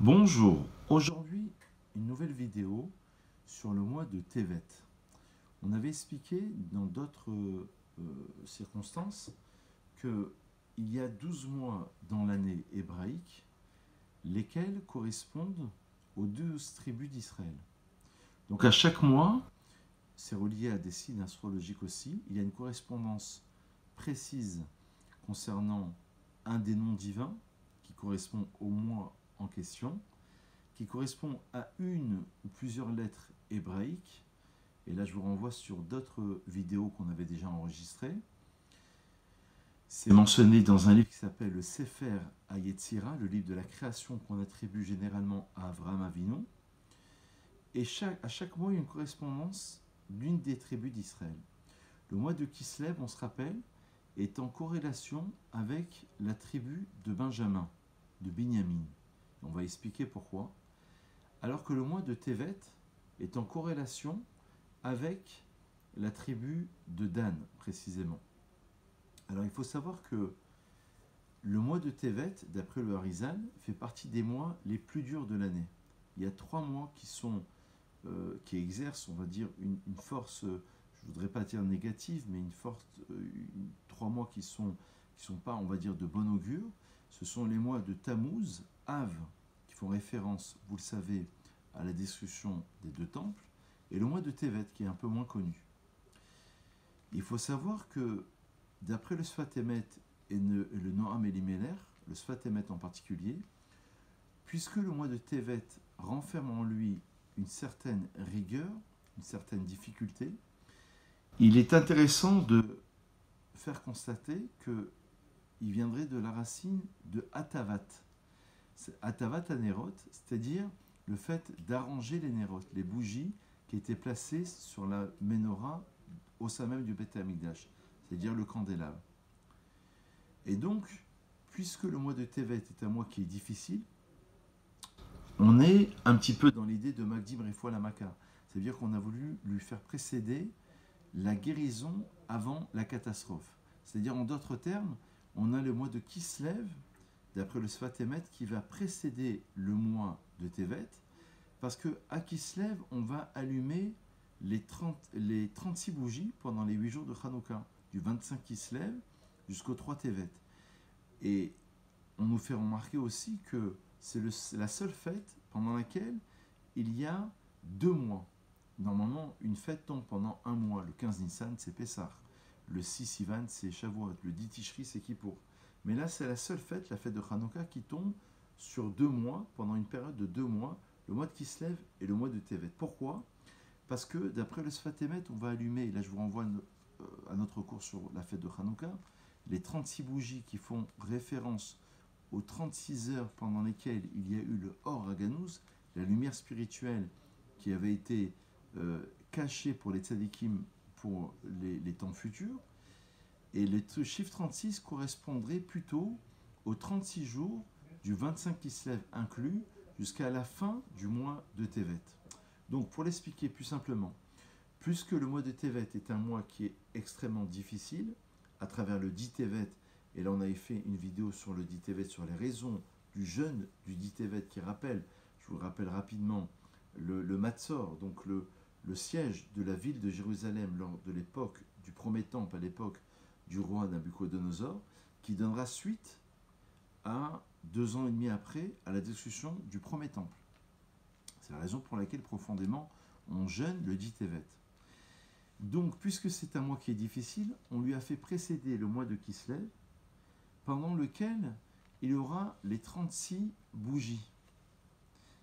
Bonjour, aujourd'hui une nouvelle vidéo sur le mois de Tevet. On avait expliqué dans d'autres circonstances qu'il y a 12 mois dans l'année hébraïque, lesquels correspondent aux 12 tribus d'Israël. Donc à chaque mois, c'est relié à des signes astrologiques aussi, il y a une correspondance précise concernant un des noms divins qui correspond au mois en question, qui correspond à une ou plusieurs lettres hébraïques. Et là, je vous renvoie sur d'autres vidéos qu'on avait déjà enregistrées. C'est mentionné dans un livre qui s'appelle le Sefer HaYetzira, le livre de la création qu'on attribue généralement à Avraham Avinu. Et à chaque mois, il y a une correspondance d'une des tribus d'Israël. Le mois de Kislev, on se rappelle, est en corrélation avec la tribu de Benjamin, de Binyamin. On va expliquer pourquoi. Alors que le mois de Tevet est en corrélation avec la tribu de Dan, précisément. Alors il faut savoir que le mois de Tevet, d'après le Harizal, fait partie des mois les plus durs de l'année. Il y a 3 mois qui exercent, on va dire, une force, je ne voudrais pas dire négative, mais une force, 3 mois qui sont pas, on va dire, de bon augure. Ce sont les mois de Tammuz, Av, qui font référence, vous le savez, à la destruction des 2 temples, et le mois de Tevet, qui est un peu moins connu. Il faut savoir que, d'après le Sfat Emet et le Noam Elimelech, le Sfat Emet en particulier, puisque le mois de Tevet renferme en lui une certaine rigueur, une certaine difficulté, il est intéressant de faire constater qu'il viendrait de la racine de Atavat. Atavat Anerot, c'est-à-dire le fait d'arranger les nérotes, les bougies qui étaient placées sur la menorah au sein même du Beth Amikdash, c'est-à-dire le candélabre. Et donc, puisque le mois de Tevet est un mois qui est difficile, on est un petit peu dans l'idée de Magdim Refoua Lamaka. C'est-à-dire qu'on a voulu lui faire précéder la guérison avant la catastrophe. C'est-à-dire, en d'autres termes, on a le mois de Kislev, d'après le Sfat Emet, qui va précéder le mois de Tevet, parce qu'à Kislev, on va allumer les 36 bougies pendant les 8 jours de Hanouka, du 25 Kislev jusqu'au 3 Tevet. Et on nous fait remarquer aussi que c'est la seule fête pendant laquelle il y a 2 mois. Normalement, une fête tombe pendant un mois. Le 15 Nissan, c'est Pessah. Le 6 Sivan, c'est Shavuot. Le 10 Tishri, c'est Kippour. Mais là, c'est la seule fête, la fête de Hanouka, qui tombe sur 2 mois, pendant une période de 2 mois, le mois de Kislev et le mois de Tevet. Pourquoi ? Parce que, d'après le Sfat Emet, on va allumer, et là je vous renvoie à notre cours sur la fête de Hanouka, les 36 bougies qui font référence aux 36 heures pendant lesquelles il y a eu le Or Haganuz, la lumière spirituelle qui avait été cachée pour les tzadikim pour les temps futurs. Et le chiffre 36 correspondrait plutôt aux 36 jours du 25 Kislev inclus jusqu'à la fin du mois de Tevet. Donc pour l'expliquer plus simplement, puisque le mois de Tevet est un mois qui est extrêmement difficile, à travers le 10 Tevet, et là on avait fait une vidéo sur le 10 Tevet, sur les raisons du jeûne du 10 Tevet qui rappelle, je vous le rappelle rapidement, le Matzor, donc le siège de la ville de Jérusalem lors de l'époque du premier temple, à l'époque du roi Nabuchodonosor, qui donnera suite à 2 ans et demi après à la destruction du premier temple. C'est la raison pour laquelle profondément on jeûne le 10 Tevet. Donc, puisque c'est un mois qui est difficile, on lui a fait précéder le mois de Kislev, pendant lequel il y aura les 36 bougies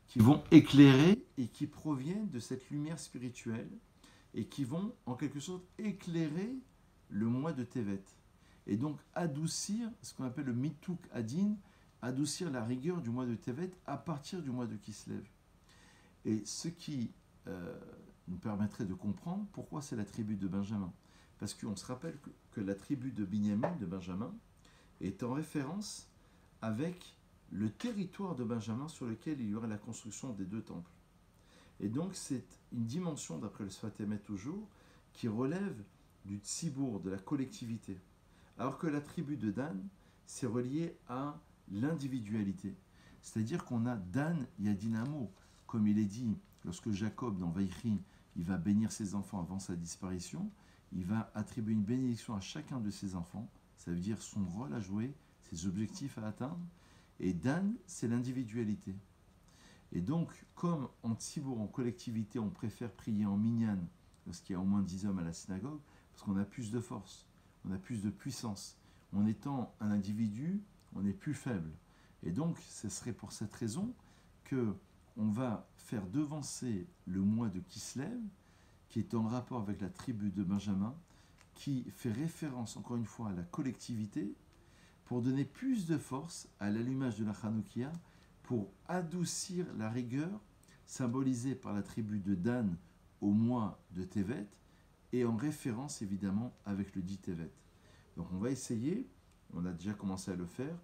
qui vont éclairer et qui proviennent de cette lumière spirituelle et qui vont en quelque sorte éclairer le mois de Tevet. Et donc adoucir ce qu'on appelle le Mituk Adin, adoucir la rigueur du mois de Tevet à partir du mois de Kislev. Et ce qui nous permettrait de comprendre pourquoi c'est la tribu de Benjamin. Parce qu'on se rappelle que la tribu de Binyamin, de Benjamin, est en référence avec le territoire de Benjamin sur lequel il y aurait la construction des 2 temples. Et donc c'est une dimension, d'après le Sfat Emet toujours, qui relève du tzibour, de la collectivité. Alors que la tribu de Dan, c'est relié à l'individualité. C'est-à-dire qu'on a Dan Yadinamo, comme il est dit, lorsque Jacob, dans Vaïchi, il va bénir ses enfants avant sa disparition, il va attribuer une bénédiction à chacun de ses enfants, ça veut dire son rôle à jouer, ses objectifs à atteindre, et Dan, c'est l'individualité. Et donc, comme en Tzibour, en collectivité, on préfère prier en minyan, lorsqu'il y a au moins 10 hommes à la synagogue, parce qu'on a plus de force, on a plus de puissance. En étant un individu, on est plus faible. Et donc, ce serait pour cette raison que on va faire devancer le mois de Kislev, qui est en rapport avec la tribu de Benjamin, qui fait référence, encore une fois, à la collectivité, pour donner plus de force à l'allumage de la Hanoukia, pour adoucir la rigueur symbolisée par la tribu de Dan au mois de Tevet, et en référence évidemment avec le dit Tevet. Donc on va essayer, on a déjà commencé à le faire,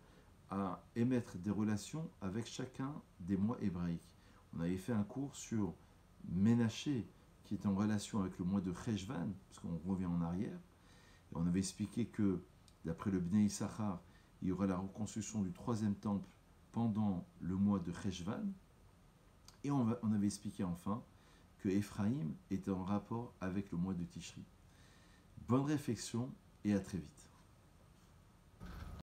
à émettre des relations avec chacun des mois hébraïques. On avait fait un cours sur Ménaché, qui est en relation avec le mois de Cheshvan, parce qu'on revient en arrière, et on avait expliqué que, d'après le Bnei Issachar, il y aura la reconstruction du troisième temple pendant le mois de Cheshvan, et on avait expliqué enfin que Ephraïm était en rapport avec le mois de Tishri. Bonne réflexion et à très vite.